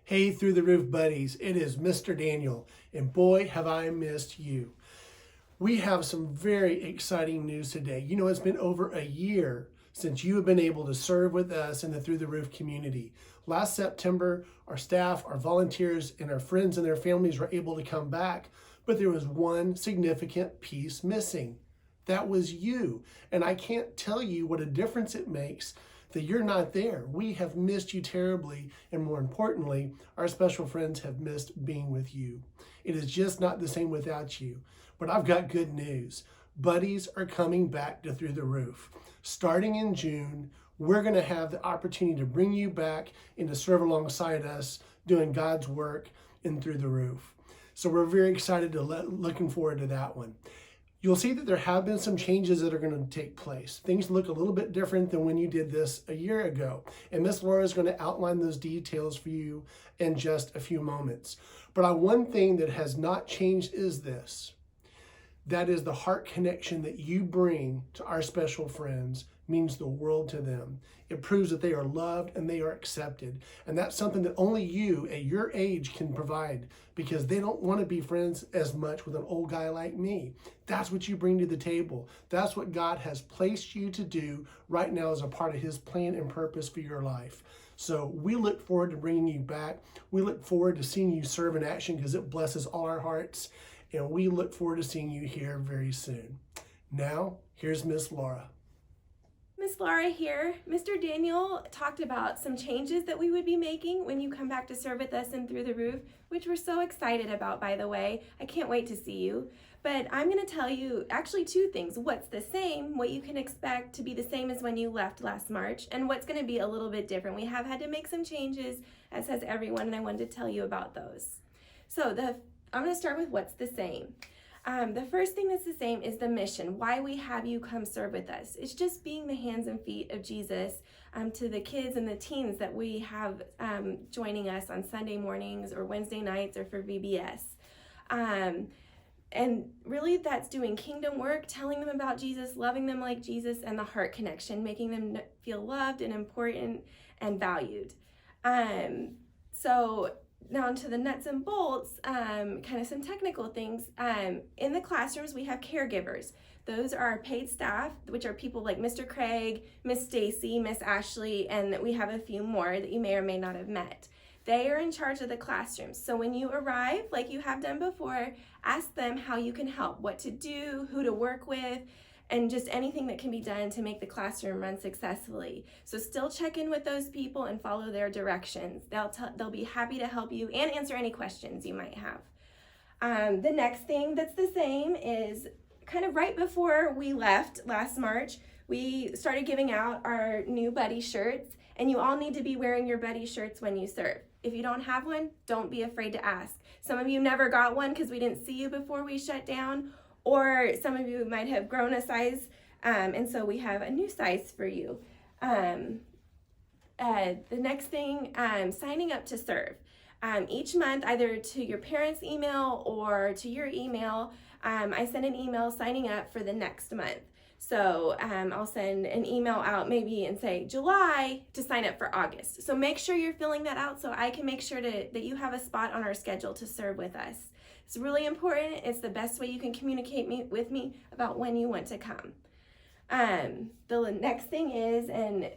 Hey, Through the Roof buddies, it is Mr. Daniel, and boy, have I missed you. We have some very exciting news today. You know, it's been over a year since you have been able to serve with us in the Through the Roof community. Last September, our staff, our volunteers, and our friends and their families were able to come back, but there was one significant piece missing. That was you. And I can't tell you what a difference it makes that you're not there. We have missed you terribly, and more importantly, our special friends have missed being with you. It is just not the same without you. But I've got good news. Buddies are coming back to Through the Roof. Starting in June, we're going to have the opportunity to bring you back and to serve alongside us doing God's work in Through the Roof. So we're very excited looking forward to that one. You'll see that there have been some changes that are going to take place. Things look a little bit different than when you did this a year ago. And Miss Laura is going to outline those details for you in just a few moments. But one thing that has not changed is this. That is the heart connection that you bring to our special friends means the world to them. It proves that they are loved and they are accepted. And that's something that only you at your age can provide, because they don't want to be friends as much with an old guy like me. That's what you bring to the table. That's what God has placed you to do right now as a part of his plan and purpose for your life. So we look forward to bringing you back. We look forward to seeing you serve in action because it blesses all our hearts. And we look forward to seeing you here very soon. Now, here's Miss Laura. Miss Laura here. Mr. Daniel talked about some changes that we would be making when you come back to serve with us and Through the Roof, which we're so excited about, by the way. I can't wait to see you. But I'm going to tell you actually two things. What's the same, what you can expect to be the same as when you left last March, and what's going to be a little bit different. We have had to make some changes, as has everyone, and I wanted to tell you about those. So I'm going to start with what's the same. The first thing that's the same is the mission, why we have you come serve with us. It's just being the hands and feet of Jesus to the kids and the teens that we have joining us on Sunday mornings or Wednesday nights or for VBS. And really that's doing kingdom work, telling them about Jesus, loving them like Jesus, and the heart connection, making them feel loved and important and valued. So now to the nuts and bolts, kind of some technical things. In the classrooms, we have caregivers. Those are our paid staff, which are people like Mr. Craig, Miss Stacy, Miss Ashley, and we have a few more that you may or may not have met. They are in charge of the classrooms. So when you arrive, like you have done before, ask them how you can help, what to do, who to work with, and just anything that can be done to make the classroom run successfully. So still check in with those people and follow their directions. They'll be happy to help you and answer any questions you might have. The next thing that's the same is kind of right before we left last March, we started giving out our new buddy shirts, and you all need to be wearing your buddy shirts when you serve. If you don't have one, don't be afraid to ask. Some of you never got one because we didn't see you before we shut down, or some of you might have grown a size, and so we have a new size for you. The next thing, signing up to serve. Each month, either to your parents' email or to your email, I send an email signing up for the next month. So I'll send an email out maybe and say July to sign up for August. So make sure you're filling that out so I can make sure that you have a spot on our schedule to serve with us. It's really important. It's the best way you can communicate with me about when you want to come. The next thing is, and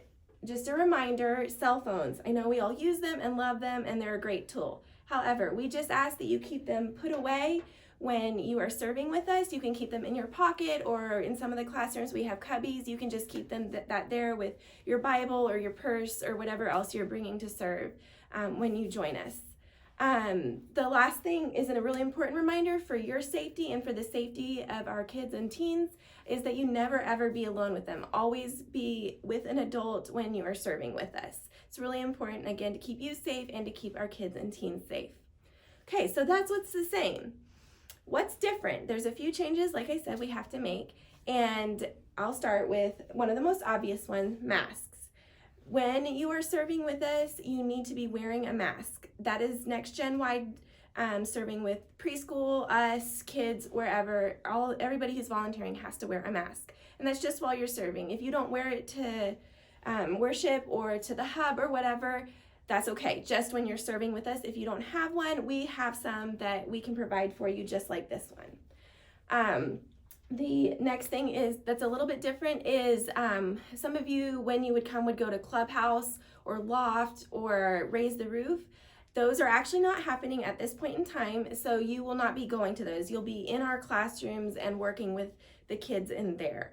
just a reminder, cell phones. I know we all use them and love them, and they're a great tool. However, we just ask that you keep them put away when you are serving with us. You can keep them in your pocket, or in some of the classrooms we have cubbies. You can just keep them that there with your Bible or your purse or whatever else you're bringing to serve when you join us. The last thing is a really important reminder for your safety and for the safety of our kids and teens is that you never ever be alone with them. Always be with an adult when you are serving with us. It's really important, again, to keep you safe and to keep our kids and teens safe. Okay, so that's what's the same. What's different? There's a few changes, like I said, we have to make, and I'll start with one of the most obvious ones, masks. When you are serving with us, you need to be wearing a mask. That is next gen wide serving with preschool, us, kids, wherever. Everybody who's volunteering has to wear a mask. And that's just while you're serving. If you don't wear it to worship or to the hub or whatever, that's okay. Just when you're serving with us, if you don't have one, we have some that we can provide for you just like this one. The next thing is that's a little bit different is some of you, when you would come, would go to Clubhouse or Loft or Raise the Roof. Those are actually not happening at this point in time, so you will not be going to those. You'll be in our classrooms and working with the kids in there.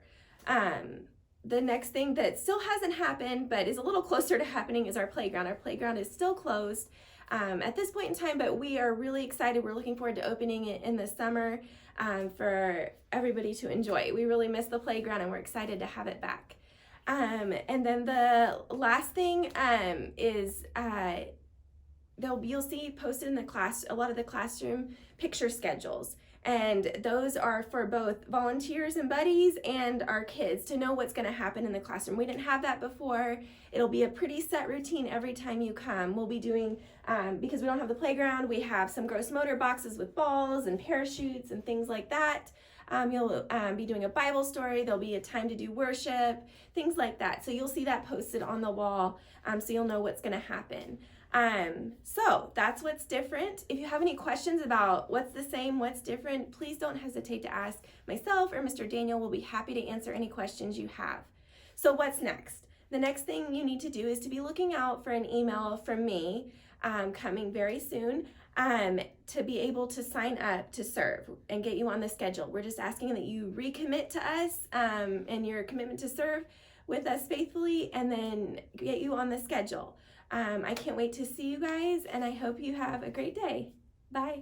The next thing that still hasn't happened but is a little closer to happening is our playground. Our playground is still closed at this point in time, but we are really excited. We're looking forward to opening it in the summer for everybody to enjoy. We really miss the playground and we're excited to have it back. And then the last thing is you'll see posted in the class a lot of the classroom picture schedules, and those are for both volunteers and buddies and our kids to know what's going to happen in the classroom. We didn't have that before. It'll be a pretty set routine every time you come. We'll be doing because we don't have the playground, we have some gross motor boxes with balls and parachutes and things like that. You'll be doing a Bible story. There'll be a time to do worship, things like that. So you'll see that posted on the wall, so you'll know what's going to happen. So that's what's different. If you have any questions about what's the same, what's different, please don't hesitate to ask myself or Mr. Daniel. We'll be happy to answer any questions you have. So what's next? The next thing you need to do is to be looking out for an email from me coming very soon to be able to sign up to serve and get you on the schedule. We're just asking that you recommit to us and your commitment to serve with us faithfully, and then get you on the schedule. I can't wait to see you guys, and I hope you have a great day. Bye.